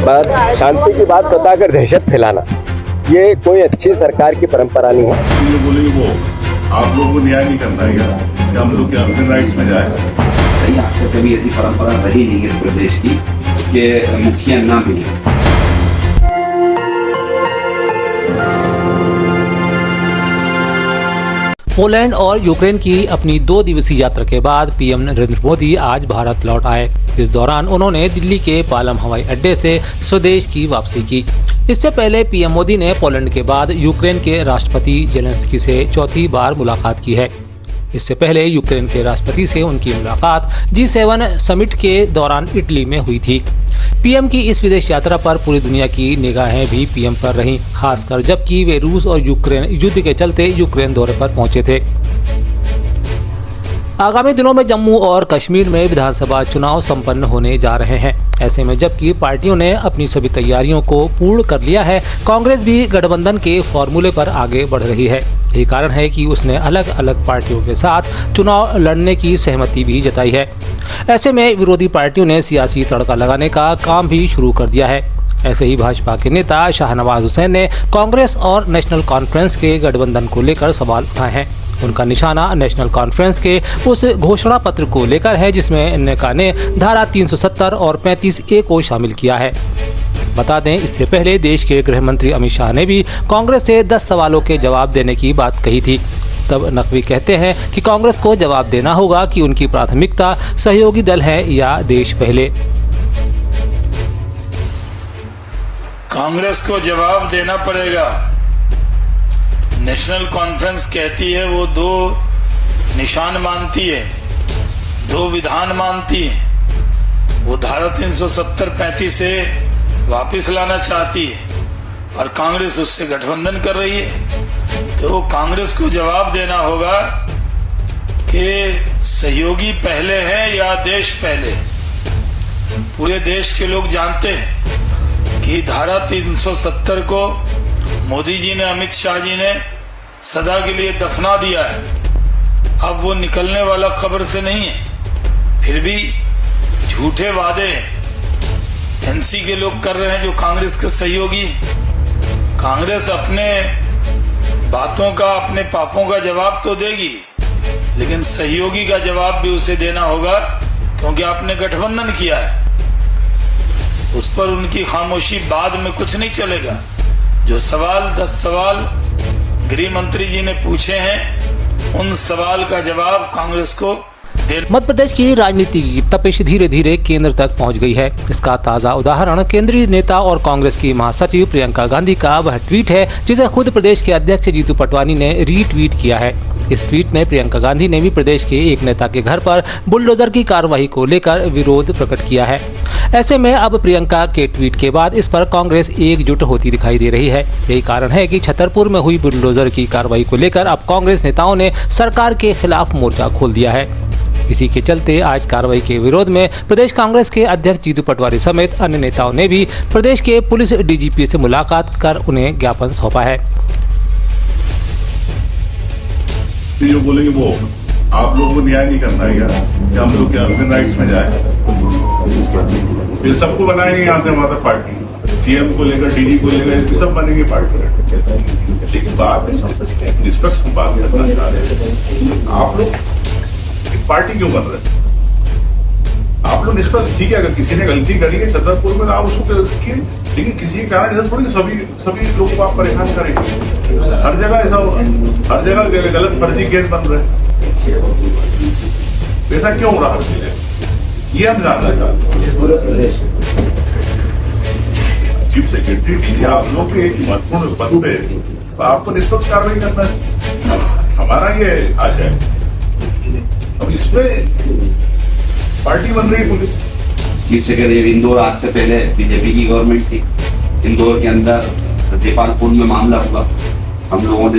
बात शांति की बात बताकर दहशत फैलाना, ये कोई अच्छी सरकार की परंपरा नहीं है। ये बोले वो आप लोगों को न्याय नहीं करना है कि हम लोग क्या अपने राइट्स में जाए। नहीं, आज तक कभी ऐसी परंपरा रही नहीं है इस प्रदेश की कि मुखिया ना मिले। पोलैंड और यूक्रेन की अपनी 2 दिवसीय यात्रा के बाद पीएम नरेंद्र मोदी आज भारत लौट आए। इस दौरान उन्होंने दिल्ली के पालम हवाई अड्डे से स्वदेश की वापसी की। इससे पहले पीएम मोदी ने पोलैंड के बाद यूक्रेन के राष्ट्रपति जेलेंस्की से चौथी बार मुलाकात की है। इससे पहले यूक्रेन के राष्ट्रपति से उनकी मुलाकात G7 समिट के दौरान इटली में हुई थी। पीएम की इस विदेश यात्रा पर पूरी दुनिया की निगाहें भी पीएम पर रहीं, खासकर जबकि वे रूस और यूक्रेन युद्ध के चलते यूक्रेन दौरे पर पहुंचे थे। आगामी दिनों में जम्मू और कश्मीर में विधानसभा चुनाव संपन्न होने जा रहे हैं। ऐसे में जबकि पार्टियों ने अपनी सभी तैयारियों को पूर्ण कर लिया है, कांग्रेस भी गठबंधन के फॉर्मूले पर आगे बढ़ रही है। यही कारण है कि उसने अलग अलग पार्टियों के साथ चुनाव लड़ने की सहमति भी जताई है। ऐसे में विरोधी पार्टियों ने सियासी तड़का लगाने का काम भी शुरू कर दिया है। ऐसे ही भाजपा के नेता शाहनवाज हुसैन ने कांग्रेस और नेशनल कॉन्फ्रेंस के गठबंधन को लेकर सवाल उठाए हैं। उनका निशाना नेशनल कॉन्फ्रेंस के उस घोषणा पत्र को लेकर है जिसमें नेका ने धारा 370 और 35A को शामिल किया है। बता दें, इससे पहले देश के गृह मंत्री अमित शाह ने भी कांग्रेस से 10 सवालों के जवाब देने की बात कही थी। तब नकवी कहते हैं कि कांग्रेस को जवाब देना होगा कि उनकी प्राथमिकता सहयोगी दल है या देश पहले। कांग्रेस को जवाब देना पड़ेगा। नेशनल कॉन्फ्रेंस कहती है वो 2 निशान मानती है, 2 विधान मानती है। वो धारा 370-35 से वापस लाना चाहती है और कांग्रेस उससे गठबंधन कर रही है। तो कांग्रेस को जवाब देना होगा कि सहयोगी पहले हैं या देश पहले। पूरे देश के लोग जानते हैं कि धारा 370 को मोदी जी ने, अमित शाह जी ने सदा के लिए दफना दिया है। अब वो निकलने वाला खबर से नहीं है। फिर भी झूठे वादे एनसी के लोग कर रहे हैं जो कांग्रेस के सहयोगी। कांग्रेस अपने बातों का, अपने पापों का जवाब तो देगी, लेकिन सहयोगी का जवाब भी उसे देना होगा क्योंकि आपने गठबंधन किया है। उस पर उनकी खामोशी बाद में कुछ नहीं चलेगा। जो 10 सवाल गृह मंत्री जी ने पूछे हैं, उन सवाल का जवाब कांग्रेस को मध्य प्रदेश की राजनीति की तपिश धीरे धीरे केंद्र तक पहुंच गई है। इसका ताज़ा उदाहरण केंद्रीय नेता और कांग्रेस की महासचिव प्रियंका गांधी का वह ट्वीट है जिसे खुद प्रदेश के अध्यक्ष जीतू पटवानी ने रीट्वीट किया है। इस ट्वीट में प्रियंका गांधी ने भी प्रदेश के एक नेता के घर पर बुलडोजर की कार्रवाई को लेकर विरोध प्रकट किया है। ऐसे में अब प्रियंका के ट्वीट के बाद इस पर कांग्रेस एकजुट होती दिखाई दे रही है। यही कारण है कि छतरपुर में हुई बुलडोजर की कार्रवाई को लेकर अब कांग्रेस नेताओं ने सरकार के खिलाफ मोर्चा खोल दिया है। इसी के चलते आज कार्रवाई के विरोध में प्रदेश कांग्रेस के अध्यक्ष जीतू पटवारी समेत अन्य नेताओं ने भी प्रदेश के पुलिस डीजीपी से मुलाकात कर उन्हें ज्ञापन सौंपा है। जो बोलेंगे वो आप लोगों को न्याय नहीं करना है कि हम लोग क्या अपने राइट्स में जाए। फिर सबको बनाएंगे यहाँ से हमारा पार्टी, सीएम को लेकर, डीजी को लेकर, सब बनेंगे पार्टी। लेकिन बात है निष्पक्ष बात करना चाह रहे हैं। आप लोग पार्टी क्यों कर रहे हैं? आप लोग निष्पक्ष, ठीक है, अगर किसी ने गलती करी है छतरपुर में तो आप उसको रखिए, लेकिन किसी के कारण ऐसा थोड़ी सभी लोगों को आप परेशान करेंगे। हर जगह ऐसा होगा, हर जगह गलत फर्जी केस बन रहे हैं। ऐसा क्यों हो रहा है, ये हम जानना चाहते हैं। चीफ सेक्रेटरी डी आप लोग के एक महत्वपूर्ण पद पे, तो आपको निष्पक्ष कार्रवाई करना है, हमारा ये आशय है। अब इसमें पार्टी बन रही है पुलिस। चीफ सेक्रेटरी इंदौर, आज से पहले बीजेपी की गवर्नमेंट थी, इंदौर के अंदर देपालपुर में मामला हुआ। हम लोगों ने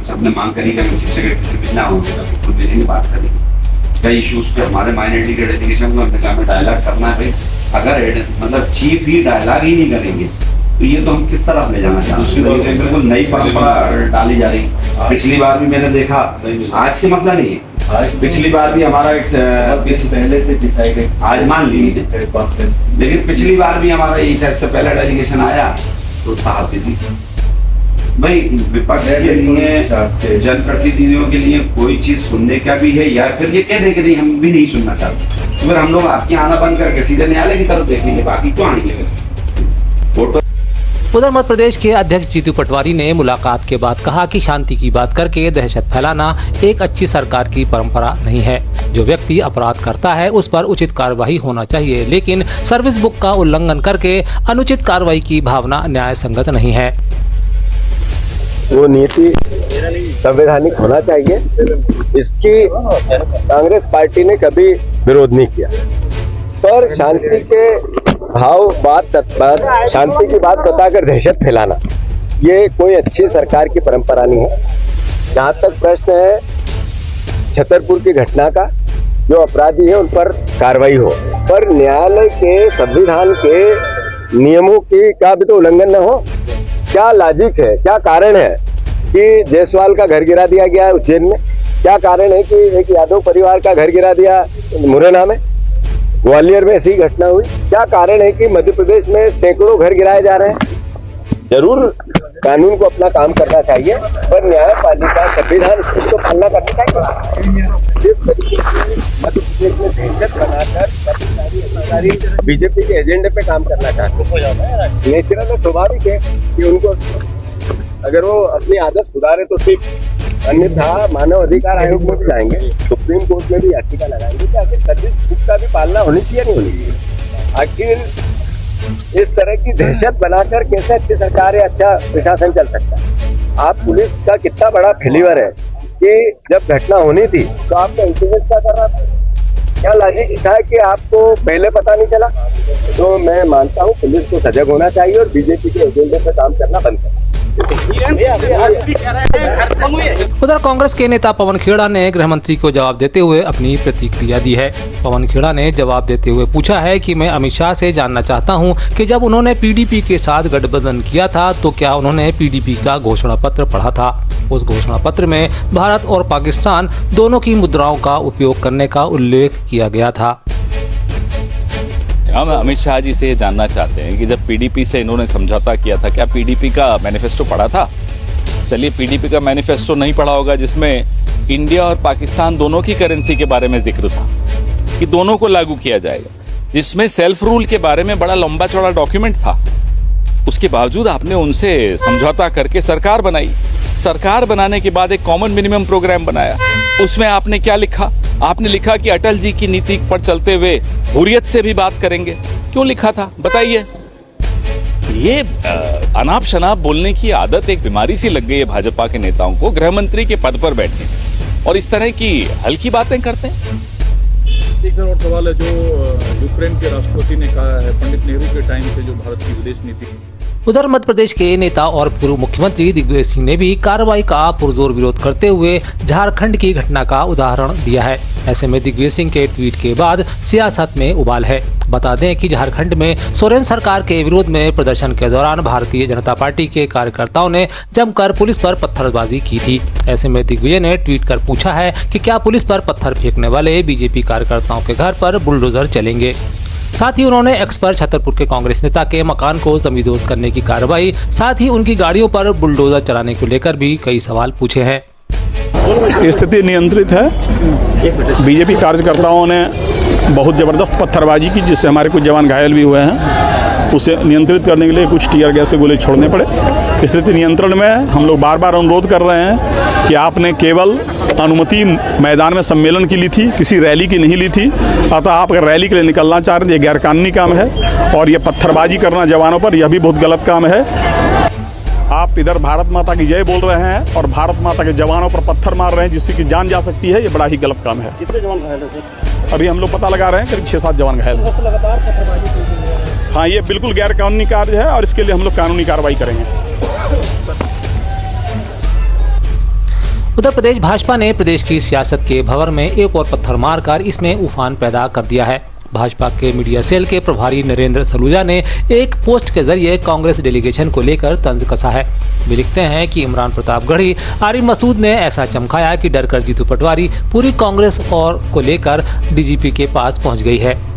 सबने मांग करी कि चीफ सेक्रेटरी मिलना होगा, बिल्कुल मिलेंगे, बात करेंगे कई इश्यूज पे। हमारे माइनॉरिटी के डेलीगेशन में हमने कहा डायलॉग करना है। अगर मतलब चीफ ही डायलॉग ही नहीं करेंगे तो ये तो हम किस तरफ ले जाना चाहते हैं। उसकी वजह से बिल्कुल नई परंपरा डाली जा रही। पिछली बार भी मैंने देखा, आज के मसला नहीं है, आज पिछली बार भी हमारा पहले से डिसाइडेड आज मान लीजिए, कॉन्फ्रेंस लेकिन पिछली बार भी हमारा यही था, इससे पहले डेलीगेशन आया तो साहब भी थी भाई, विपक्ष के लिए जनप्रतिनिधियों के लिए कोई चीज सुनने का भी है या फिर ये कह दें कि नहीं हम भी नहीं सुनना चाहते, तो फिर हम लोग आपके आना बंद करके सीधे न्यायालय की तरफ देखेंगे, बाकी क्यों आएंगे वोट। उधर मध्य प्रदेश के अध्यक्ष जीतू पटवारी ने मुलाकात के बाद कहा कि शांति की बात करके दहशत फैलाना एक अच्छी सरकार की परंपरा नहीं है। जो व्यक्ति अपराध करता है उस पर उचित कार्रवाई होना चाहिए, लेकिन सर्विस बुक का उल्लंघन करके अनुचित कार्रवाई की भावना न्याय संगत नहीं है। वो नीति संवैधानिक होना चाहिए, इसकी कांग्रेस पार्टी ने कभी विरोध नहीं किया। पर शांति के शांति की बात बताकर दहशत फैलाना ये कोई अच्छी सरकार की परंपरा नहीं है। जहाँ तक प्रश्न है छतरपुर की घटना का, जो अपराधी है उन पर कार्रवाई हो, पर न्यायालय के संविधान के नियमों की का भी तो उल्लंघन न हो। क्या लॉजिक है, क्या कारण है कि जायसवाल का घर गिरा दिया गया उज्जैन में? क्या कारण है कि एक यादव परिवार का घर गिरा दिया मुरैना में? ग्वालियर में ऐसी घटना हुई। क्या कारण है कि मध्य प्रदेश में सैकड़ों घर गिराए जा रहे हैं? जरूर कानून को अपना काम करना चाहिए, पर न्यायपालिका संविधान को पालना करनी चाहिए। जिस तरीके से मध्य प्रदेश में दहशत बनाकर बीजेपी के एजेंडे पे काम करना चाहते हैं, नेचुरल और स्वाभाविक है कि उनको अगर वो अपनी आदत सुधारे तो ठीक, अन्यथा मानव अधिकार आयोग में भी जाएंगे, सुप्रीम कोर्ट में भी याचिका लगाएंगे कि आखिर सर्विस बुक का भी पालना होनी चाहिए नहीं होनी चाहिए। आखिर इस तरह की दहशत बनाकर कैसे अच्छी सरकार या अच्छा प्रशासन चल सकता है? आप पुलिस का कितना बड़ा फेलिवर है कि जब घटना होनी थी तो आपका इंटेलिजेंस क्या कर रहा था? क्या लॉजिक था कि आपको पहले पता नहीं चला? तो मैं मानता हूँ पुलिस को सजग होना चाहिए और बीजेपी के एजेंडे पर काम करना बंद करना। उधर कांग्रेस के नेता पवन खेड़ा ने गृह मंत्री को जवाब देते हुए अपनी प्रतिक्रिया दी है। पवन खेड़ा ने जवाब देते हुए पूछा है कि मैं अमित शाह से जानना चाहता हूं कि जब उन्होंने पीडीपी के साथ गठबंधन किया था तो क्या उन्होंने पीडीपी का घोषणा पत्र पढ़ा था? उस घोषणा पत्र में भारत और पाकिस्तान दोनों की मुद्राओं का उपयोग करने का उल्लेख किया गया था। हम अमित शाह जी से ये जानना चाहते हैं कि जब पीडीपी से इन्होंने समझौता किया था, क्या पीडीपी का मैनिफेस्टो पढ़ा था? चलिए, पीडीपी का मैनिफेस्टो नहीं पढ़ा होगा जिसमें इंडिया और पाकिस्तान दोनों की करेंसी के बारे में जिक्र था कि दोनों को लागू किया जाएगा, जिसमें सेल्फ रूल के बारे में बड़ा लंबा चौड़ा डॉक्यूमेंट था। उसके बावजूद आपने उनसे समझौता करके सरकार बनाई। सरकार बनाने के बाद एक कॉमन मिनिमम प्रोग्राम बनाया। उसमें आपने क्या लिखा? आपने लिखा कि अटल जी की नीति पर चलते हुए हुर्रियत से भी बात करेंगे। क्यों लिखा था बताइए? ये अनाप शनाप बोलने की आदत एक बीमारी सी लग गई है भाजपा के नेताओं को, गृह मंत्री के पद पर बैठने और इस तरह की हल्की बातें करते हैं। एक और सवाल है, जो यूक्रेन के राष्ट्रपति ने कहा है पंडित नेहरू के टाइम से जो भारत की विदेश नीति। उधर मध्य प्रदेश के नेता और पूर्व मुख्यमंत्री दिग्विजय सिंह ने भी कार्रवाई का पुरजोर विरोध करते हुए झारखंड की घटना का उदाहरण दिया है। ऐसे में दिग्विजय सिंह के ट्वीट के बाद सियासत में उबाल है। बता दें कि झारखंड में सोरेन सरकार के विरोध में प्रदर्शन के दौरान भारतीय जनता पार्टी के कार्यकर्ताओं ने जमकर पुलिस पर पत्थरबाजी की थी। ऐसे में दिग्विजय ने ट्वीट कर पूछा है कि क्या पुलिस पर पत्थर फेंकने वाले बीजेपी कार्यकर्ताओं के घर पर बुलडोजर चलेंगे। साथ ही उन्होंने एक्स पर छतरपुर के कांग्रेस नेता के मकान को जमींदोज करने की कार्रवाई, साथ ही उनकी गाड़ियों पर बुलडोजर चलाने को लेकर भी कई सवाल पूछे हैं। स्थिति नियंत्रित है। बीजेपी कार्यकर्ताओं ने बहुत ज़बरदस्त पत्थरबाजी की, जिससे हमारे कुछ जवान घायल भी हुए हैं। उसे नियंत्रित करने के लिए कुछ टीयर गैस के गोले छोड़ने पड़े। स्थिति नियंत्रण में हम लोग बार बार अनुरोध कर रहे हैं कि आपने केवल अनुमति मैदान में सम्मेलन की ली थी, किसी रैली की नहीं ली थी। अतः आप अगर रैली के लिए निकलना चाह रहे हैं, ये गैरकानूनी काम है और ये पत्थरबाजी करना जवानों पर, यह भी बहुत गलत काम है। आप इधर भारत माता की जय बोल रहे हैं और भारत माता के जवानों पर पत्थर मार रहे हैं, जिससे कि जान जा सकती है। ये बड़ा ही गलत काम है। कितने जवान घायल हैं? अभी हम लोग पता लगा रहे हैं, करीब 6-7 जवान घायल हैं। लगातार पत्थरबाजी की गई है। हाँ, ये बिल्कुल गैर कानूनी कार्य है और इसके लिए हम लोग कानूनी कार्रवाई करेंगे। उत्तर प्रदेश भाजपा ने प्रदेश की सियासत के भंवर में एक और पत्थर मारकर इसमें उफान पैदा कर दिया है। भाजपा के मीडिया सेल के प्रभारी नरेंद्र सलूजा ने एक पोस्ट के जरिए कांग्रेस डेलीगेशन को लेकर तंज कसा है। वे लिखते हैं कि इमरान प्रतापगढ़ी आरिफ मसूद ने ऐसा चमकाया कि डरकर जीतू पटवारी पूरी कांग्रेस और को लेकर डीजीपी के पास पहुंच गई है।